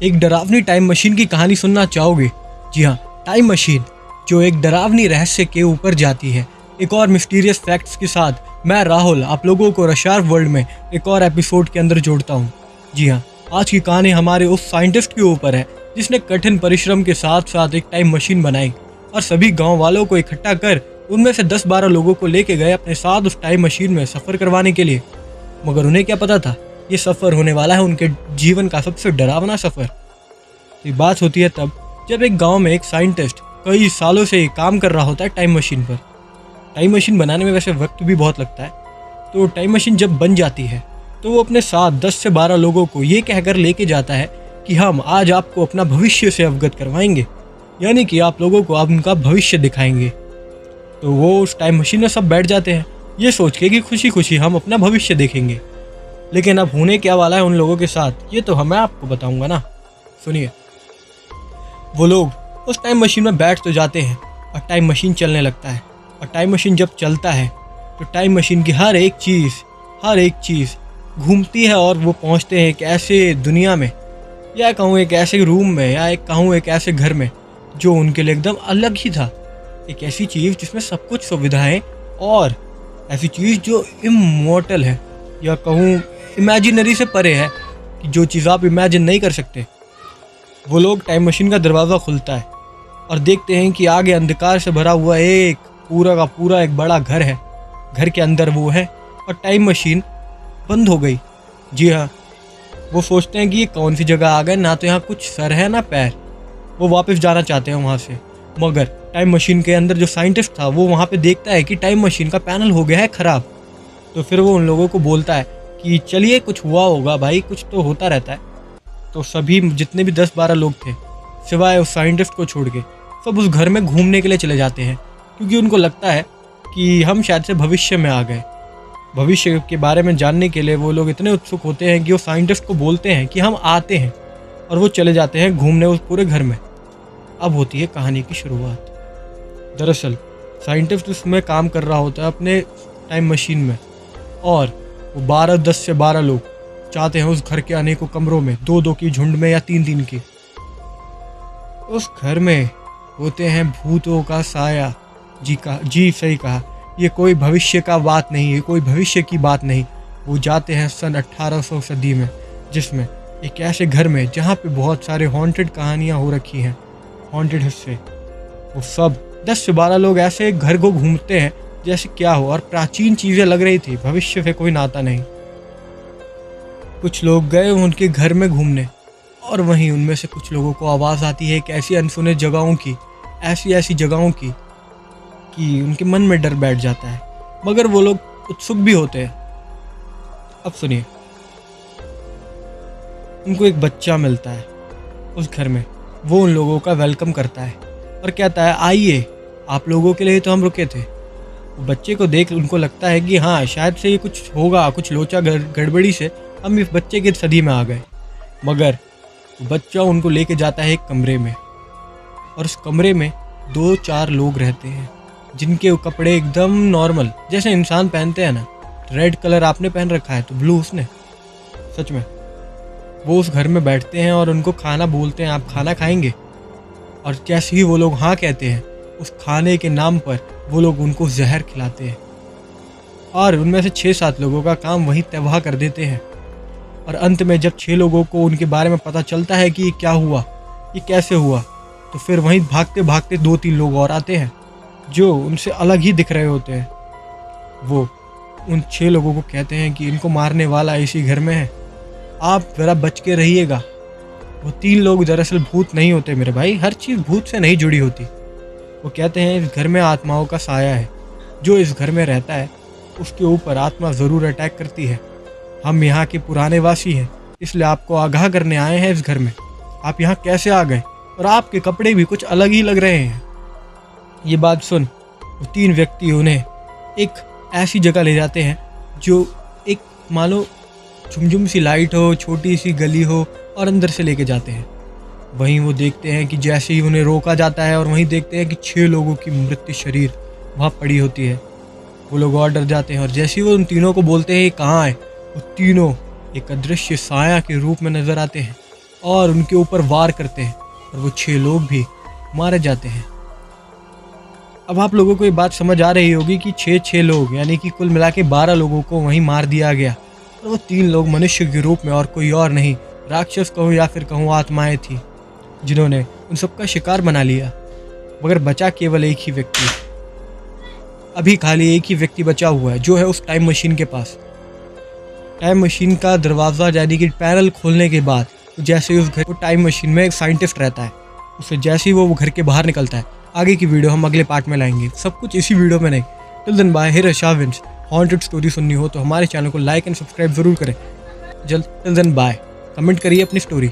एक डरावनी time machine की कहानी सुनना चाहोगे? जी हाँ, टाइम मशीन जो एक डरावनी रहस्य के ऊपर जाती है। एक और मिस्टीरियस फैक्ट्स के साथ मैं राहुल आप लोगों को रशार्क वर्ल्ड में एक और एपिसोड के अंदर जोड़ता हूँ। जी हाँ, आज की कहानी हमारे उस साइंटिस्ट के ऊपर है जिसने कठिन परिश्रम के साथ साथ एक टाइम मशीन बनाई और सभी गाँव वालों को इकट्ठा कर उनमें से 10-12 लोगों को लेके गए अपने साथ उस टाइम मशीन में सफ़र करवाने के लिए। मगर उन्हें क्या पता था, ये सफ़र होने वाला है उनके जीवन का सबसे डरावना सफ़र। तो बात होती है तब जब एक गांव में एक साइंटिस्ट कई सालों से काम कर रहा होता है टाइम मशीन पर। टाइम मशीन बनाने में वैसे वक्त भी बहुत लगता है। तो टाइम मशीन जब बन जाती है तो वो अपने साथ 10 से 12 लोगों को ये कहकर लेके जाता है कि हम आज आपको अपना भविष्य से अवगत करवाएंगे, यानी कि आप लोगों को आप उनका भविष्य दिखाएंगे। तो वो उस टाइम मशीन में सब बैठ जाते हैं ये सोच के कि खुशी खुशी हम अपना भविष्य देखेंगे। लेकिन अब होने क्या वाला है उन लोगों के साथ ये तो मैं आपको बताऊंगा ना। सुनिए, वो लोग उस टाइम मशीन में बैठ तो जाते हैं और टाइम मशीन चलने लगता है। और टाइम मशीन जब चलता है तो टाइम मशीन की हर एक चीज़ घूमती है और वो पहुंचते हैं एक ऐसे दुनिया में, या कहूँ एक ऐसे रूम में, या कहूँ एक ऐसे घर में जो उनके लिए एकदम अलग ही था। एक ऐसी चीज़ जिसमें सब कुछ सुविधाएं और ऐसी चीज़ जो इमॉर्टल है, या कहूँ इमेजिनरी से परे है कि जो चीज़ आप इमेजिन नहीं कर सकते। वो लोग टाइम मशीन का दरवाज़ा खुलता है और देखते हैं कि आगे अंधकार से भरा हुआ एक पूरा का पूरा एक बड़ा घर है। घर के अंदर वो है और टाइम मशीन बंद हो गई। जी हाँ, वो सोचते हैं कि ये कौन सी जगह आ गए, ना तो यहाँ कुछ सर है ना पैर। वो वापस जाना चाहते हैं वहाँ से, मगर टाइम मशीन के अंदर जो साइंटिस्ट था वो वहाँ पे देखता है कि टाइम मशीन का पैनल हो गया है ख़राब। तो फिर वो उन लोगों को बोलता है कि चलिए कुछ हुआ होगा भाई, कुछ तो होता रहता है। तो सभी जितने भी 10-12 लोग थे सिवाय उस साइंटिस्ट को छोड़ के सब उस घर में घूमने के लिए चले जाते हैं, क्योंकि उनको लगता है कि हम शायद से भविष्य में आ गए। भविष्य के बारे में जानने के लिए वो लोग इतने उत्सुक होते हैं कि वो साइंटिस्ट को बोलते हैं कि हम आते हैं, और वो चले जाते हैं घूमने उस पूरे घर में। अब होती है कहानी की शुरुआत। दरअसल साइंटिस्ट उसमें काम कर रहा होता है अपने टाइम मशीन में, और वो 10 से 12 लोग चाहते हैं उस घर के अनेकों कमरों में, 2-2 की झुंड में या 3-3 की। उस घर में होते हैं भूतों का साया। जी सही कहा, ये कोई भविष्य का बात नहीं है, कोई भविष्य की बात नहीं। वो जाते हैं सन 1800 सदी में, जिसमें एक ऐसे घर में जहाँ पे बहुत सारे हॉन्टेड कहानियाँ हो रखी हैं, हॉन्टेड हिस्से। वो सब 10 से 12 लोग ऐसे घर को घूमते हैं जैसे क्या हो, और प्राचीन चीज़ें लग रही थी, भविष्य से कोई नाता नहीं। कुछ लोग गए उनके घर में घूमने, और वहीं उनमें से कुछ लोगों को आवाज़ आती है एक ऐसी अनसुने जगहों की, ऐसी जगहों की कि उनके मन में डर बैठ जाता है, मगर वो लोग उत्सुक भी होते हैं। अब सुनिए, उनको एक बच्चा मिलता है उस घर में। वो उन लोगों का वेलकम करता है और कहता है आइए, आप लोगों के लिए तो हम रुके थे। वो बच्चे को देख उनको लगता है कि हाँ शायद से ये कुछ होगा, कुछ लोचा गड़बड़ी से हम इस बच्चे की सदी में आ गए। मगर बच्चा उनको लेके जाता है एक कमरे में, और उस कमरे में 2-4 लोग रहते हैं जिनके कपड़े एकदम नॉर्मल जैसे इंसान पहनते हैं ना। रेड कलर आपने पहन रखा है तो ब्लू उसने। सच में वो उस घर में बैठते हैं और उनको खाना बोलते हैं, आप खाना खाएंगे? और जैसे ही वो लोग हाँ कहते हैं, उस खाने के नाम पर वो लोग उनको जहर खिलाते हैं, और उनमें से 6-7 लोगों का काम वहीं तबाह कर देते हैं। और अंत में जब 6 लोगों को उनके बारे में पता चलता है कि ये क्या हुआ, ये कैसे हुआ, तो फिर वहीं भागते भागते 2-3 लोग और आते हैं जो उनसे अलग ही दिख रहे होते हैं। वो उन 6 लोगों को कहते हैं कि इनको मारने वाला इसी घर में है, आप ज़रा बच के रहिएगा। वो 3 लोग दरअसल भूत नहीं होते मेरे भाई, हर चीज़ भूत से नहीं जुड़ी होती। वो कहते हैं इस घर में आत्माओं का साया है, जो इस घर में रहता है उसके ऊपर आत्मा ज़रूर अटैक करती है। हम यहाँ के पुराने वासी हैं, इसलिए आपको आगाह करने आए हैं इस घर में। आप यहाँ कैसे आ गए, और आपके कपड़े भी कुछ अलग ही लग रहे हैं। ये बात सुन वो 3 व्यक्ति उन्हें एक ऐसी जगह ले जाते हैं जो एक मानो झुमझुम सी लाइट हो, छोटी सी गली हो, और अंदर से लेके जाते हैं। वहीं वो देखते हैं कि जैसे ही उन्हें रोका जाता है, और वहीं देखते हैं कि 6 लोगों की मृत शरीर वहाँ पड़ी होती है। वो लोग और डर जाते हैं, और जैसे ही वो उन तीनों को बोलते हैं कहाँ है, वो तीनों एक अदृश्य साया के रूप में नजर आते हैं और उनके ऊपर वार करते हैं और वो 6 लोग भी मारे जाते हैं। अब आप लोगों को ये बात समझ आ रही होगी कि 6 लोग यानी कि कुल मिला के 12 लोगों को वहीं मार दिया गया और वो 3 लोग मनुष्य के रूप में और कोई और नहीं, राक्षस कहूँ या फिर कहूँ आत्माएं थी, जिन्होंने उन सबका शिकार बना लिया। मगर बचा केवल एक ही व्यक्ति। अभी खाली एक ही व्यक्ति बचा हुआ है, जो है उस टाइम मशीन के पास। टाइम मशीन का दरवाज़ा यानी कि पैनल खोलने के बाद जैसे ही उस घर को टाइम मशीन में एक साइंटिस्ट रहता है, उसे जैसे ही वो घर के बाहर निकलता है, आगे की वीडियो हम अगले पार्ट में लाएंगे, सब कुछ इसी वीडियो में नहीं। Till then bye, here Shah विंस। हॉन्टेड स्टोरी सुननी हो तो हमारे चैनल को लाइक एंड सब्सक्राइब जरूर करें। जल्द टिल देन बाय, कमेंट करिए अपनी स्टोरी।